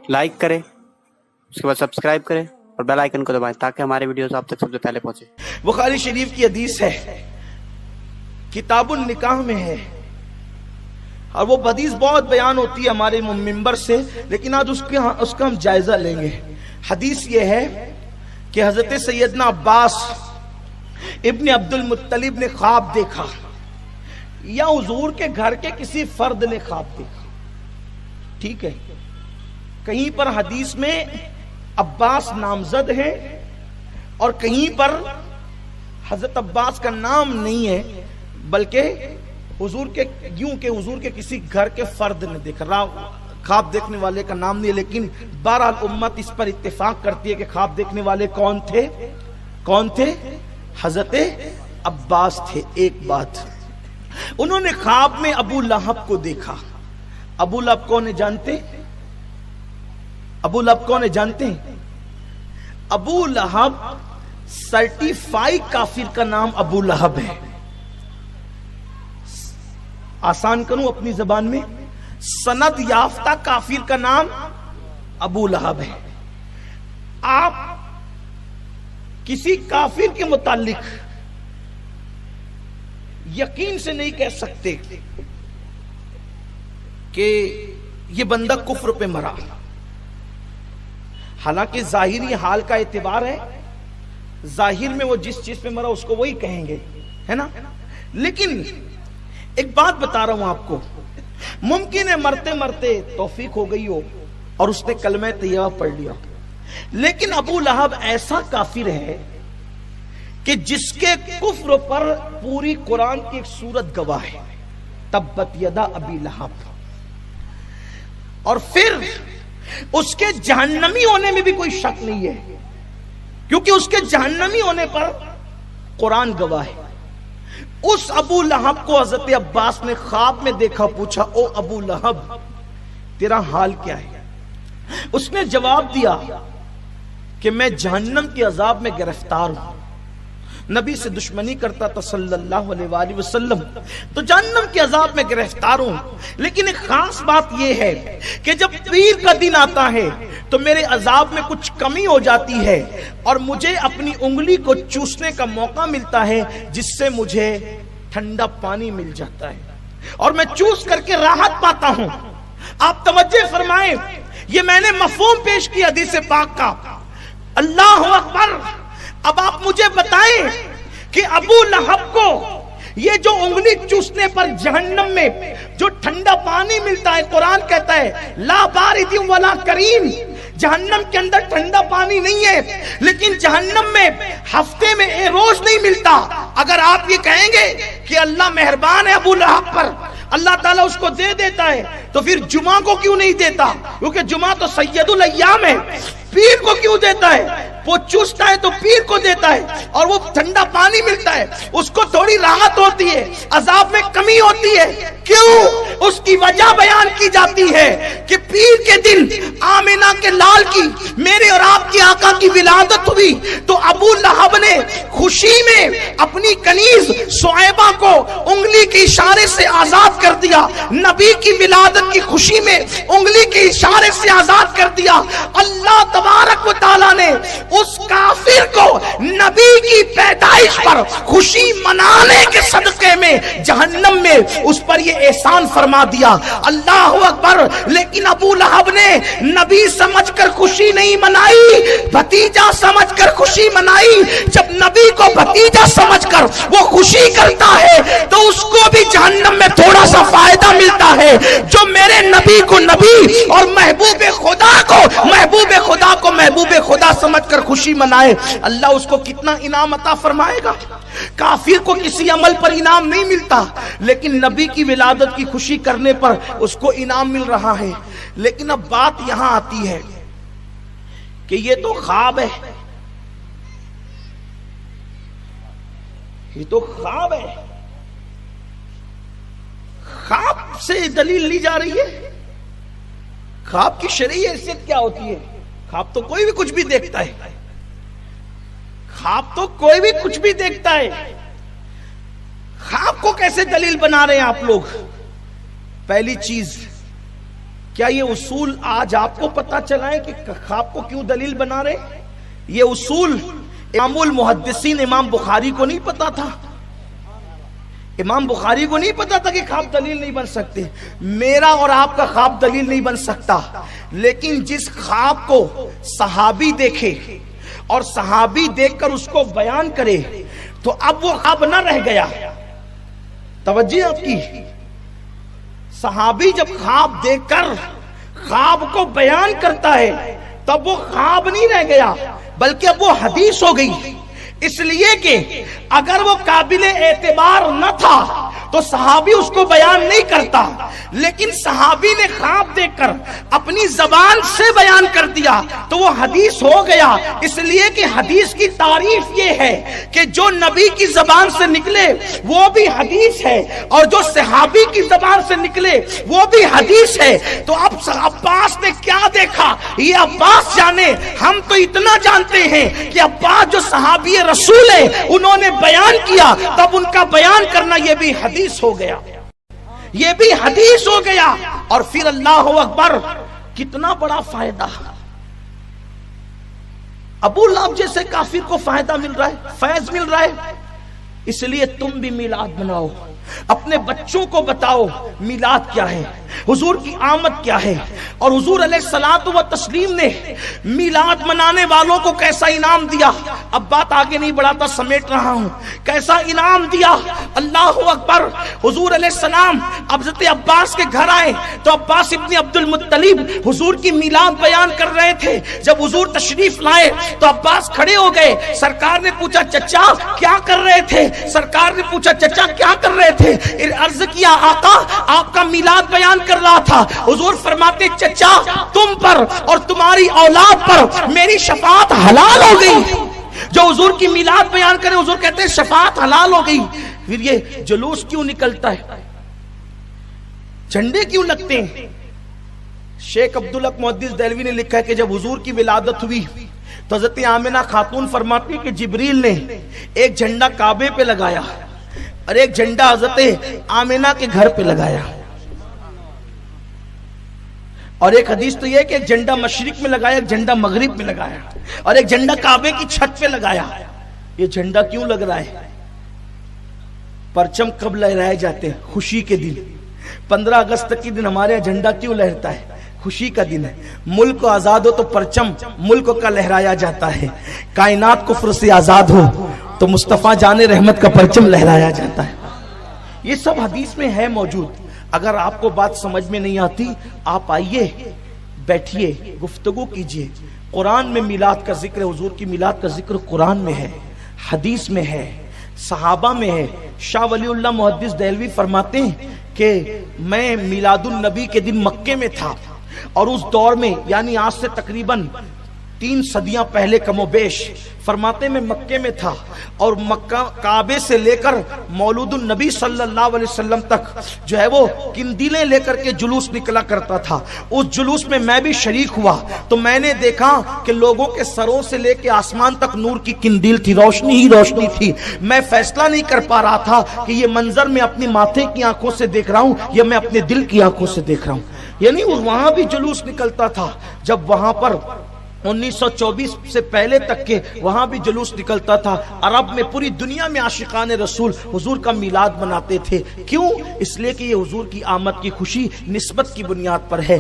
Like करें, उसके बाद सब्सक्राइब करें और बेल आइकन को दबाएं ताकि हमारे वीडियोस आप तक सबसे पहले पहुंचे। बुखारी शरीफ की हदीस है, किताबुल निकाह में है, और वो हदीस बहुत बयान होती है हमारे मिंबर से, लेकिन आज उसका हम जायजा लेंगे। हदीस ये है कि हजरत सैयदना अब्बास इब्न अब्दुल मुत्तलिब ने ख्वाब देखा, या हुजूर के घर के किसी फर्द ने ख्वाब देखा। ठीक है, कहीं पर हदीस में अब्बास नामजद है और कहीं पर हजरत अब्बास का नाम नहीं है, बल्कि हुजूर के किसी घर के फर्द ने देखा। ख्वाब देखने वाले का नाम नहीं है, लेकिन बहरहाल उम्मत इस पर इत्तेफाक करती है कि ख्वाब देखने वाले कौन थे? हजरत अब्बास थे। एक बात, उन्होंने ख्वाब में अबू लहब को देखा। अबू लहब कौन है जानते? अबू लहब सर्टिफाइड काफिर का नाम अबू लहब है। आसान करूं अपनी जबान में, सनद याफ्ता काफिर का नाम अबू लहब है। आप किसी काफिर के मुतालिक यकीन से नहीं कह सकते कि ये बंदा कुफ्र पे मरा। हालांकि जाहिरी हाल का एतबार है, जाहिर में वो जिस चीज पे मरा उसको वही कहेंगे, है ना। लेकिन एक बात बता रहा हूं आपको, मुमकिन है मरते मरते तौफीक हो गई हो और उसने कलमे तैयबा पढ़ लिया, लेकिन अबू लहब ऐसा काफिर है कि जिसके कुफ्र पर पूरी कुरान की एक सूरत गवाह है, तब्बत यदा अबी लहब। और फिर उसके जहन्नमी होने में भी कोई शक नहीं है, क्योंकि उसके जहन्नमी होने पर कुरान गवाह है। उस अबू लहब को हजरत अब्बास ने ख्वाब में देखा, पूछा, ओ अबू लहब तेरा हाल क्या है? उसने जवाब दिया कि मैं जहन्नम के अजाब में गिरफ्तार हूं, नबी से दुश्मनी करता था सल्लल्लाहु अलैहि वसल्लम, तो जहन्नम के अजाब में गिरफ्तार हूं। लेकिन एक खास बात यह है कि जब पीर का दिन आता है तो मेरे अजाब में कुछ कमी हो जाती है और मुझे अपनी उंगली को चूसने का मौका मिलता है, जिससे मुझे ठंडा पानी मिल जाता है और मैं चूस करके राहत पाता हूं। आप तवज्जो फरमाएं, ये मैंने मफहूम पेश किया हदीस पाक का। अल्लाह अकबर। अब आप मुझे बताएं कि अबू लहब को ये जो उंगली चूसने पर जहन्नम में जो ठंडा पानी मिलता है, कुरान कहता है ला बारिदिन वला करीम, जहन्नम के अंदर ठंडा पानी नहीं है, लेकिन जहन्नम में हफ्ते में एक रोज नहीं मिलता। अगर आप ये कहेंगे कि अल्लाह मेहरबान है अबू लहब पर, अल्लाह ताला उसको दे देता है, तो फिर जुमा को क्यों नहीं देता? क्योंकि जुमा तो सैयदुल अय्याम है। पीर को क्यों देता है? वो चूसता है तो पीर को देता है, और वो ठंडा पानी मिलता है, उसको थोड़ी राहत होती है, अजाब में कमी होती है। क्यों? उसकी वजह बयान की जाती है कि पीर के दिन आमिना के लाल की, मेरे और आपकी आका की विलादत हुई, तो अबू लहब ने खुशी में अपनी कनीज सुएबा को उंगली के इशारे से आजाद कर दिया। नबी की विलादत की खुशी में उंगली के इशारे से आजाद कर दिया। अल्लाह तबारक व तआला ने उस काफिर को नबी की पैदाइश पर खुशी मनाने के सदके में जहन्नम में उस पर ये एहसान फरमा दिया। अल्लाह अकबर। लेकिन अबू लहब ने नबी समझकर खुशी नहीं मनाई, भतीजा समझकर खुशी मनाई। जब नबी को भतीजा समझकर वो खुशी करता है तो उसको भी जहन्नम में थोड़ा सा फायदा मिलता है। जो मेरे नबी को नबी और महबूब खुदा को महबूब खुदा समझकर खुशी मनाए, अल्लाह उसको कितना इनाम अता फरमाएगा। काफिर को किसी अमल पर इनाम नहीं मिलता, लेकिन नबी की विलादत की खुशी करने पर उसको इनाम मिल रहा है। लेकिन अब बात यहां आती है कि ये तो ख्वाब है, ये तो ख्वाब है। ख्वाब से दलील ली जा रही है। ख्वाब की शरई हैसियत क्या होती है? ख्वाब तो कोई भी कुछ भी देखता है, ख्वाब तो कोई भी कुछ भी देखता है। ख्वाब को कैसे दलील बना रहे हैं आप लोग? पहली चीज, کیا یہ اصول آج آپ کو پتا چلا ہے کہ خواب کو کیوں دلیل بنا رہے؟ یہ اصول امام المحدثین امام بخاری کو نہیں پتا تھا. امام بخاری کو نہیں پتا تھا کہ خواب دلیل نہیں بن سکتے. میرا اور آپ کا خواب دلیل نہیں بن سکتا، لیکن جس خواب کو صحابی دیکھے اور صحابی دیکھ کر اس کو بیان کرے تو اب وہ خواب نہ رہ گیا. توجہ آپ کی، صحابی جب خواب دیکھ کر خواب کو بیان کرتا ہے تب وہ خواب نہیں رہ گیا بلکہ اب وہ حدیث ہو گئی. اس لیے کہ اگر وہ قابل اعتبار نہ تھا تو صحابی اس کو بیان نہیں کرتا، لیکن صحابی نے خواب دیکھ کر اپنی زبان سے بیان کر دیا تو وہ حدیث ہو گیا. اس لیے کہ حدیث کی تعریف یہ ہے کہ جو نبی کی زبان سے نکلے وہ بھی حدیث ہے اور جو صحابی کی زبان سے نکلے وہ بھی حدیث ہے. تو اب عباس نے کیا دیکھا یہ عباس جانے، ہم تو اتنا جانتے ہیں کہ عباس جو صحابی رسول ہے انہوں نے بیان کیا، تب ان کا بیان کرنا یہ بھی حدیث ہو گیا، یہ بھی حدیث ہو گیا. اور پھر اللہ اکبر، کتنا بڑا فائدہ. ابو لہب جیسے کافر کو فائدہ مل رہا ہے، فیض مل رہا ہے. اس لیے تم بھی میلاد مناؤ، اپنے بچوں کو بتاؤ میلاد کیا ہے، حضور کی آمد کیا ہے. اور حضور علیہ الصلوۃ والتسلیم نے میلاد منانے والوں کو کیسا انعام دیا. اب بات آگے نہیں بڑھاتا، سمیٹ رہا ہوں. کیسا انعام دیا، اللہ اکبر. حضور علیہ السلام حضرت عباس کے گھر آئے تو عباس ابن عبد المطلب حضور کی میلاد بیان کر رہے تھے. جب حضور تشریف لائے تو عباس کھڑے ہو گئے. سرکار نے پوچھا چچا کیا کر رہے تھے؟ سرکار نے پوچھا چچا کیا کر رہے تھے؟ عرض کیا آقا آپ کا میلاد بیان کر رہا تھا. حضور فرماتے چچا تم پر اور تمہاری اولاد پر میری شفاعت حلال ہو گئی. جو حضور کی میلاد بیان کرے حضور کہتے ہیں شفاعت حلال ہو گئی. پھر یہ جلوس کیوں نکلتا ہے، جھنڈے کیوں لگتے ہیں؟ شیخ عبدالحق محدث دہلوی نے لکھا ہے کہ جب حضور کی ولادت ہوئی تو حضرت آمنہ خاتون فرماتی کہ جبریل نے ایک جھنڈا کعبے پہ لگایا اور ایک جھنڈا حضرت آمنہ کے گھر پہ لگایا. اور ایک حدیث تو یہ کہ ایک جھنڈا مشرق میں لگایا، ایک جھنڈا مغرب میں لگایا، اور ایک جھنڈا کعبے کی چھت پہ لگایا. یہ جھنڈا کیوں لگ رہا ہے؟ پرچم کب لہرائے جاتے ہیں؟ خوشی کے دن. 15 اگست کے دن ہمارے یہاں جھنڈا کیوں لہرتا ہے؟ خوشی کا دن ہے. ملک آزاد ہو تو پرچم ملک کا لہرایا جاتا ہے. کائنات کفر سے آزاد ہو تو مصطفیٰ جان رحمت کا پرچم لہرایا جاتا ہے. یہ سب حدیث میں ہے موجود. اگر آپ کو بات سمجھ میں نہیں آتی آپ آئیے بیٹھیے گفتگو کیجئے. قرآن میں میلاد کا ذکر ہے، حضور کی میلاد کا ذکر قرآن میں ہے، حدیث میں ہے، صحابہ میں ہے. شاہ ولی اللہ محدث دہلوی فرماتے ہیں کہ میں میلاد النبی کے دن مکے میں تھا اور اس دور میں یعنی آج سے تقریباً 3 صدیاں پہلے کم و بیش، فرماتے میں مکے میں تھا اور مکہ کعبے سے لے کر مولود النبی صلی اللہ علیہ وسلم تک جو ہے وہ قندیلیں لے کر کے جلوس نکلا کرتا تھا. اس جلوس میں میں بھی شریک ہوا تو میں نے دیکھا کہ لوگوں کے سروں سے لے کے آسمان تک نور کی قندیل تھی، روشنی ہی روشنی تھی. میں فیصلہ نہیں کر پا رہا تھا کہ یہ منظر میں اپنی ماتھے کی آنکھوں سے دیکھ رہا ہوں یا میں اپنے دل کی آنکھوں سے دیکھ رہا ہوں. یعنی وہاں بھی جلوس نکلتا تھا. جب وہاں پر 1924 سے پہلے تک کے وہاں بھی جلوس نکلتا تھا. عرب میں پوری دنیا میں عاشقان رسول حضور کا میلاد مناتے تھے. کیوں؟ اس لیے کہ یہ حضور کی آمد کی خوشی نسبت کی بنیاد پر ہے.